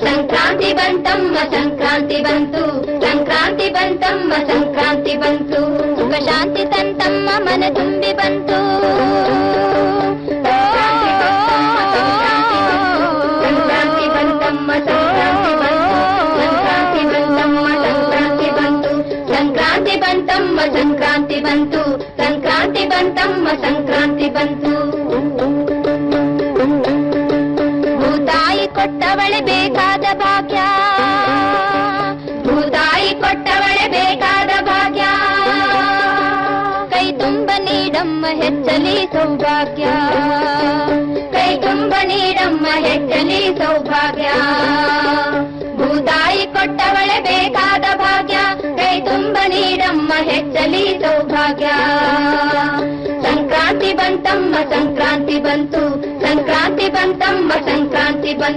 ಸಂಕ್ರಾಂತಿ ಬಂತಮ್ಮ ಸಂಕ್ರಾಂತಿ ಬಂತು, ಸಂಕ್ರಾಂತಿ ಬಂತಮ್ಮ ಸಂಕ್ರಾಂತಿ ಬಂತು, ಸುಖ ಶಾಂತಿ ತಂತಮ್ಮ ಮನ ತುಂಬಿ ಬಂತು. ಸಂಕ್ರಾಂತಿ ಬಂತಮ್ಮ ಸಂಕ್ರಾಂತಿ ಬಂತು, ಸಂಕ್ರಾಂತಿ ಬಂತಮ್ಮ ಸಂಕ್ರಾಂತಿ ಬಂತು, ಸಂಕ್ರಾಂತಿ ಬಂತಮ್ಮ ಸಂಕ್ರಾಂತಿ ಬಂತು. ಭೂತಾಯಿ ಕೊಟ್ಟವಳೆ ಬೇಕಾದ ಭಾಗ್ಯ, ಭೂತಾಯಿ ಕೊಟ್ಟವಳೆ ಬೇಕಾದ ಭಾಗ್ಯ, ಕೈ ತುಂಬ ನೀಡಮ್ಮ ಹೆಚ್ಚಲಿ ಸೌಭಾಗ್ಯ, ಕೈ ತುಂಬ ನೀಡಮ್ಮ ಹೆಚ್ಚಲಿ ಸೌಭಾಗ್ಯ. ಭೂತಾಯಿ ಕೊಟ್ಟವಳೆ ಬೇಕಾದ ಭಾಗ್ಯ, ಕೈ ತುಂಬ ನೀಡಮ್ಮ ಹೆಚ್ಚಲಿ ಸೌಭಾಗ್ಯ. ಸಂಕ್ರಾಂತಿ ಬಂತಮ್ಮ ಸಂಕ್ರಾಂತಿ ಬಂತು, ಸಂಕ್ರಾಂತಿ ಬಂತಮ್ಮ ಸಂಕ್ರಾಂತಿ ಬಂತು.